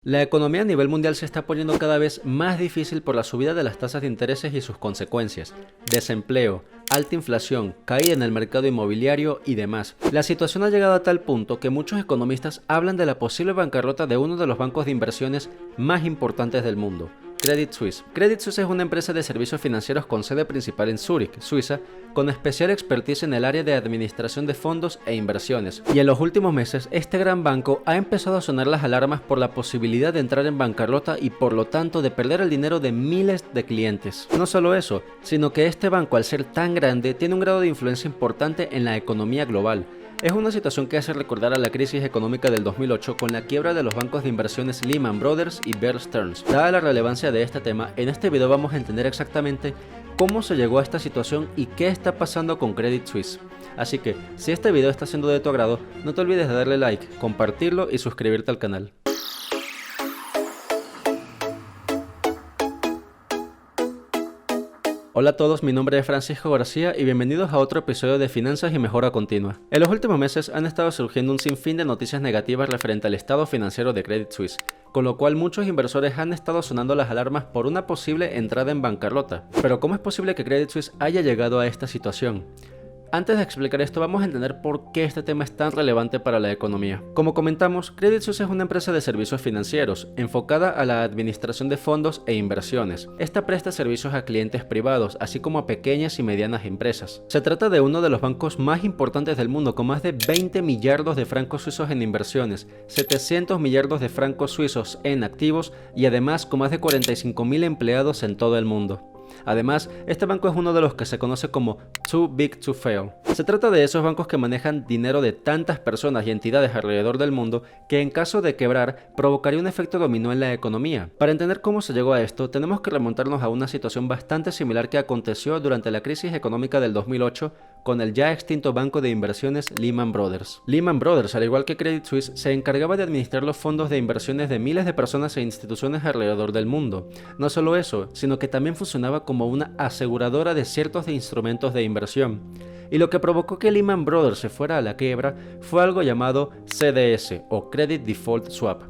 La economía a nivel mundial se está poniendo cada vez más difícil por la subida de las tasas de intereses y sus consecuencias, desempleo, alta inflación, caída en el mercado inmobiliario y demás. La situación ha llegado a tal punto que muchos economistas hablan de la posible bancarrota de uno de los bancos de inversiones más importantes del mundo, Credit Suisse. Credit Suisse es una empresa de servicios financieros con sede principal en Zúrich, Suiza, con especial expertise en el área de administración de fondos e inversiones. Y en los últimos meses, este gran banco ha empezado a sonar las alarmas por la posibilidad de entrar en bancarrota y por lo tanto de perder el dinero de miles de clientes. No solo eso, sino que este banco, al ser tan grande, tiene un grado de influencia importante en la economía global. Es una situación que hace recordar a la crisis económica del 2008 con la quiebra de los bancos de inversiones Lehman Brothers y Bear Stearns. Dada la relevancia de este tema, en este video vamos a entender exactamente cómo se llegó a esta situación y qué está pasando con Credit Suisse. Así que, si este video está siendo de tu agrado, no te olvides de darle like, compartirlo y suscribirte al canal. Hola a todos, mi nombre es Francisco García y bienvenidos a otro episodio de Finanzas y Mejora Continua. En los últimos meses han estado surgiendo un sinfín de noticias negativas referente al estado financiero de Credit Suisse, con lo cual muchos inversores han estado sonando las alarmas por una posible entrada en bancarrota. Pero ¿cómo es posible que Credit Suisse haya llegado a esta situación? Antes de explicar esto, vamos a entender por qué este tema es tan relevante para la economía. Como comentamos, Credit Suisse es una empresa de servicios financieros, enfocada a la administración de fondos e inversiones. Esta presta servicios a clientes privados, así como a pequeñas y medianas empresas. Se trata de uno de los bancos más importantes del mundo, con más de 20 millardos de francos suizos en inversiones, 700 millardos de francos suizos en activos y además con más de 45.000 empleados en todo el mundo. Además, este banco es uno de los que se conoce como Too Big to Fail. Se trata de esos bancos que manejan dinero de tantas personas y entidades alrededor del mundo que en caso de quebrar provocaría un efecto dominó en la economía. Para entender cómo se llegó a esto, tenemos que remontarnos a una situación bastante similar que aconteció durante la crisis económica del 2008 con el ya extinto banco de inversiones Lehman Brothers. Lehman Brothers, al igual que Credit Suisse, se encargaba de administrar los fondos de inversiones de miles de personas e instituciones alrededor del mundo. No solo eso, sino que también funcionaba como una aseguradora de ciertos instrumentos de inversión. Y lo que provocó que Lehman Brothers se fuera a la quiebra fue algo llamado CDS o Credit Default Swap.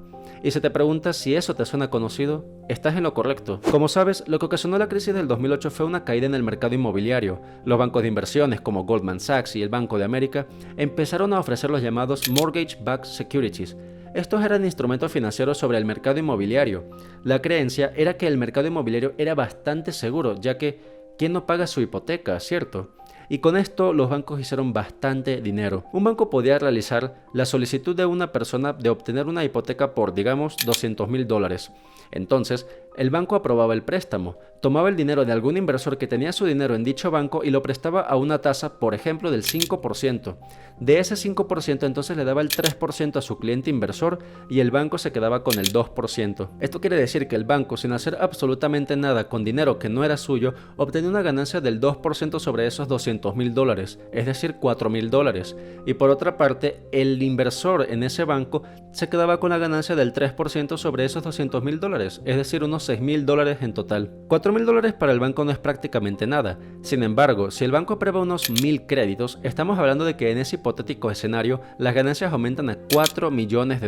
Y si te preguntas si eso te suena conocido, estás en lo correcto. Como sabes, lo que ocasionó la crisis del 2008 fue una caída en el mercado inmobiliario. Los bancos de inversiones como Goldman Sachs y el Banco de América empezaron a ofrecer los llamados Mortgage-Backed Securities. Estos eran instrumentos financieros sobre el mercado inmobiliario. La creencia era que el mercado inmobiliario era bastante seguro, ya que ¿quién no paga su hipoteca, cierto? Y con esto los bancos hicieron bastante dinero. Un banco podía realizar la solicitud de una persona de obtener una hipoteca por, digamos, $200,000. Entonces, el banco aprobaba el préstamo, tomaba el dinero de algún inversor que tenía su dinero en dicho banco y lo prestaba a una tasa, por ejemplo, del 5%. De ese 5% entonces le daba el 3% a su cliente inversor y el banco se quedaba con el 2%. Esto quiere decir que el banco, sin hacer absolutamente nada con dinero que no era suyo, obtenía una ganancia del 2% sobre esos $200,000, es decir, $4,000. Y por otra parte, el inversor en ese banco se quedaba con la ganancia del 3% sobre esos $200,000, es decir, unos $6,000 en total. $4,000 para el banco no es prácticamente nada. Sin embargo, si el banco aprueba unos 1,000 créditos, estamos hablando de que en ese hipotético escenario las ganancias aumentan a $4 millones.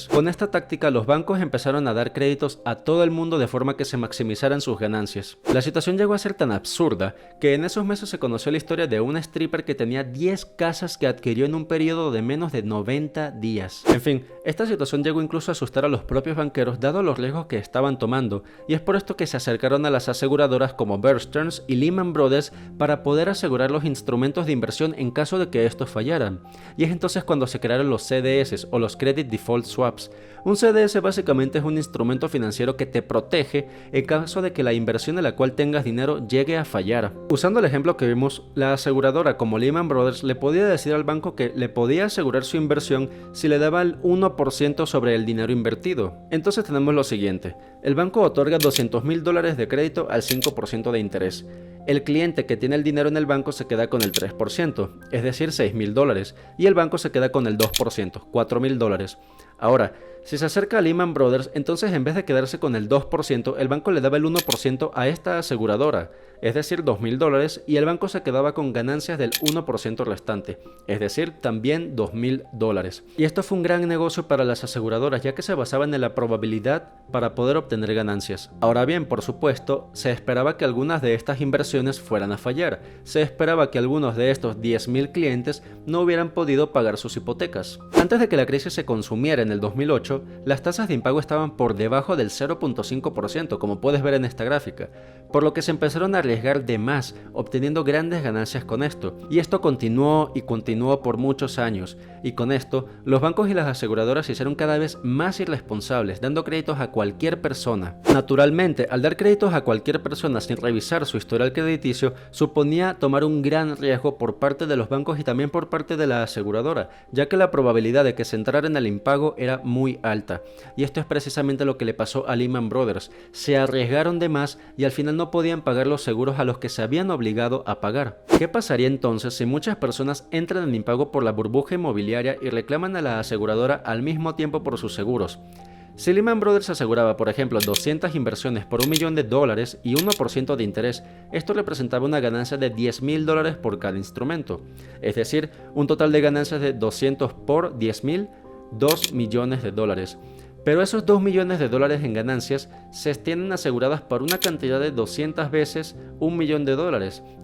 Con esta táctica, los bancos empezaron a dar créditos a todo el mundo de forma que se maximizaran sus ganancias. La situación llegó a ser tan absurda que en esos meses se conoció la historia de una stripper que tenía 10 casas que adquirió en un periodo de menos de 90 días. En fin, esta situación llegó incluso a asustar a los propios banqueros dado los riesgos que estaban tomando, y es por esto que se acercaron a las aseguradoras como Bear Stearns y Lehman Brothers para poder asegurar los instrumentos de inversión en caso de que estos fallaran. Y es entonces cuando se crearon los CDS o los Credit Default Swaps. Un CDS básicamente es un instrumento financiero que te protege en caso de que la inversión en la cual tengas dinero llegue a fallar. Usando el ejemplo que vimos, la aseguradora como Lehman Brothers le podía decir al banco que le podía asegurar su inversión si le daba el 1% sobre el dinero invertido. Entonces tenemos lo siguiente: el banco otorga $200,000 de crédito al 5% de interés. El cliente que tiene el dinero en el banco se queda con el 3%, es decir, $6,000, y el banco se queda con el 2%, $4,000. Ahora, Si se acerca a Lehman Brothers, entonces en vez de quedarse con el 2%, el banco le daba el 1% a esta aseguradora, es decir, $2.000, y el banco se quedaba con ganancias del 1% restante, es decir, también $2.000. Y esto fue un gran negocio para las aseguradoras, ya que se basaban en la probabilidad para poder obtener ganancias. Ahora bien, por supuesto, se esperaba que algunas de estas inversiones fueran a fallar. Se esperaba que algunos de estos 10.000 clientes no hubieran podido pagar sus hipotecas. Antes de que la crisis se consumiera en el 2008, las tasas de impago estaban por debajo del 0.5%, como puedes ver en esta gráfica, por lo que se empezaron a arriesgar de más, obteniendo grandes ganancias con esto. Y esto continuó y continuó por muchos años, y con esto, los bancos y las aseguradoras se hicieron cada vez más irresponsables, dando créditos a cualquier persona. Naturalmente, al dar créditos a cualquier persona sin revisar su historial crediticio, suponía tomar un gran riesgo por parte de los bancos y también por parte de la aseguradora, ya que la probabilidad de que se entrara en el impago era muy alta. Y esto es precisamente lo que le pasó a Lehman Brothers. Se arriesgaron de más y al final no podían pagar los seguros a los que se habían obligado a pagar. ¿Qué pasaría entonces si muchas personas entran en impago por la burbuja inmobiliaria y reclaman a la aseguradora al mismo tiempo por sus seguros? Si Lehman Brothers aseguraba, por ejemplo, 200 inversiones por $1 millón y 1% de interés, esto representaba una ganancia de $10.000 por cada instrumento, es decir, un total de ganancias de 200 por 10.000, $2 millones. Pero esos $2 millones en ganancias se tienen aseguradas por una cantidad de 200 veces $1 millón,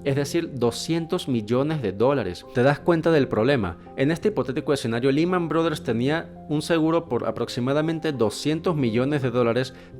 es decir, $200 millones. ¿Te das cuenta del problema? En este hipotético escenario, Lehman Brothers tenía un seguro por aproximadamente $200 millones,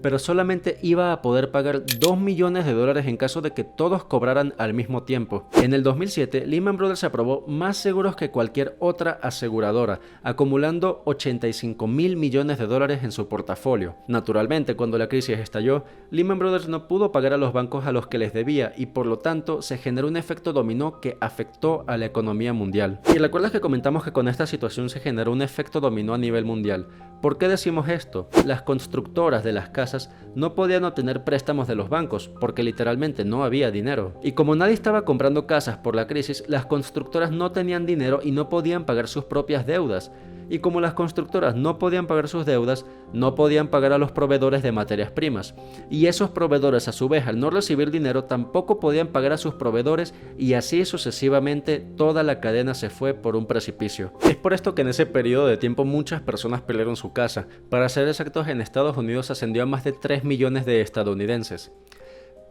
pero solamente iba a poder pagar $2 millones en caso de que todos cobraran al mismo tiempo. En el 2007, Lehman Brothers aprobó más seguros que cualquier otra aseguradora, acumulando $85.000 millones en su portafolio. Naturalmente, cuando la crisis estalló, Lehman Brothers no pudo pagar a los bancos a los que les debía y por lo tanto se generó un efecto dominó que afectó a la economía mundial. Y recuerdas que comentamos que con esta situación se generó un efecto dominó a nivel mundial. ¿Por qué decimos esto? Las constructoras de las casas no podían obtener préstamos de los bancos porque literalmente no había dinero. Y como nadie estaba comprando casas por la crisis, las constructoras no tenían dinero y no podían pagar sus propias deudas. Y como las constructoras no podían pagar sus deudas, no podían pagar a los proveedores de materias primas. Y esos proveedores, a su vez, al no recibir dinero, tampoco podían pagar a sus proveedores y así sucesivamente toda la cadena se fue por un precipicio. Es por esto que en ese periodo de tiempo muchas personas perdieron su casa. Para ser exactos, en Estados Unidos ascendió a más de 3 millones de estadounidenses.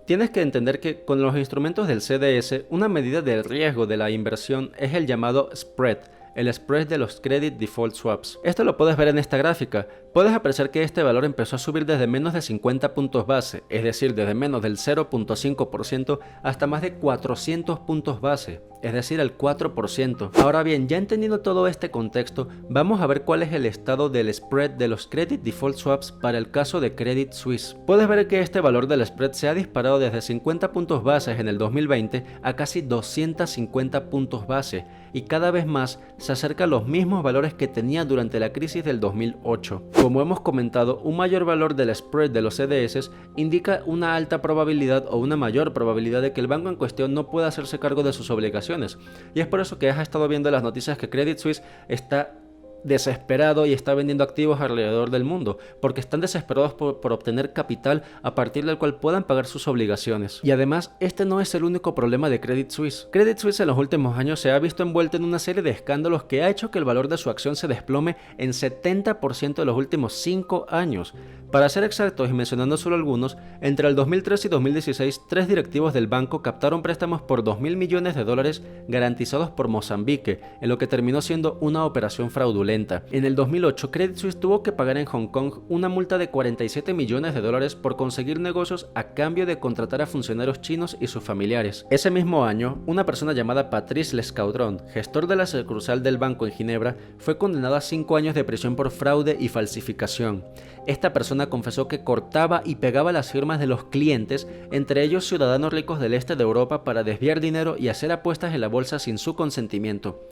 Tienes que entender que con los instrumentos del CDS, una medida del riesgo de la inversión es el llamado spread, el spread de los Credit Default Swaps. Esto lo puedes ver en esta gráfica. Puedes apreciar que este valor empezó a subir desde menos de 50 puntos base, es decir, desde menos del 0.5% hasta más de 400 puntos base, es decir, el 4%. Ahora bien, ya entendiendo todo este contexto, vamos a ver cuál es el estado del spread de los Credit Default Swaps para el caso de Credit Suisse. Puedes ver que este valor del spread se ha disparado desde 50 puntos bases en el 2020 a casi 250 puntos base y cada vez más se acerca a los mismos valores que tenía durante la crisis del 2008. Como hemos comentado, un mayor valor del spread de los CDS indica una alta probabilidad o una mayor probabilidad de que el banco en cuestión no pueda hacerse cargo de sus obligaciones. Y es por eso que has estado viendo las noticias que Credit Suisse está desesperado y está vendiendo activos alrededor del mundo, porque están desesperados por obtener capital a partir del cual puedan pagar sus obligaciones. Y además, este no es el único problema de Credit Suisse. Credit Suisse en los últimos años se ha visto envuelto en una serie de escándalos que ha hecho que el valor de su acción se desplome en 70% de los últimos 5 años. Para ser exactos y mencionando solo algunos, entre el 2013 y 2016, 3 directivos del banco captaron préstamos por $2.000 millones garantizados por Mozambique, en lo que terminó siendo una operación fraudulenta. En el 2008, Credit Suisse tuvo que pagar en Hong Kong una multa de $47 millones por conseguir negocios a cambio de contratar a funcionarios chinos y sus familiares. Ese mismo año, una persona llamada Patrice Lescaudron, gestor de la sucursal del banco en Ginebra, fue condenado a 5 años de prisión por fraude y falsificación. Esta persona confesó que cortaba y pegaba las firmas de los clientes, entre ellos ciudadanos ricos del este de Europa, para desviar dinero y hacer apuestas en la bolsa sin su consentimiento.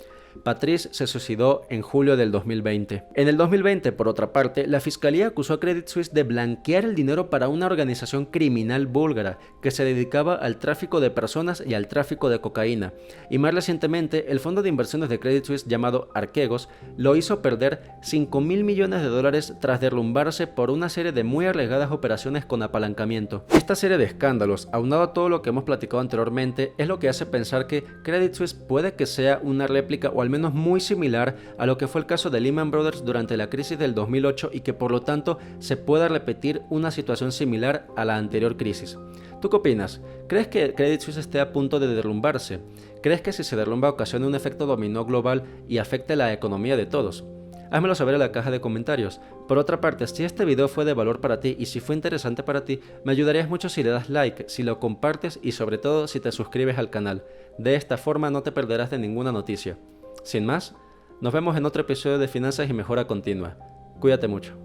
Patrice se suicidó en julio del 2020. En el 2020, por otra parte, la fiscalía acusó a Credit Suisse de blanquear el dinero para una organización criminal búlgara que se dedicaba al tráfico de personas y al tráfico de cocaína. Y más recientemente, el fondo de inversiones de Credit Suisse llamado Archegos lo hizo perder $5.000 millones tras derrumbarse por una serie de muy arriesgadas operaciones con apalancamiento. Esta serie de escándalos, aunado a todo lo que hemos platicado anteriormente, es lo que hace pensar que Credit Suisse puede que sea una réplica o al menos muy similar a lo que fue el caso de Lehman Brothers durante la crisis del 2008 y que por lo tanto se pueda repetir una situación similar a la anterior crisis. ¿Tú qué opinas? ¿Crees que Credit Suisse esté a punto de derrumbarse? ¿Crees que si se derrumba ocasione un efecto dominó global y afecte la economía de todos? Házmelo saber en la caja de comentarios. Por otra parte, si este video fue de valor para ti y si fue interesante para ti, me ayudarías mucho si le das like, si lo compartes y sobre todo si te suscribes al canal. De esta forma no te perderás de ninguna noticia. Sin más, nos vemos en otro episodio de Finanzas y Mejora Continua. Cuídate mucho.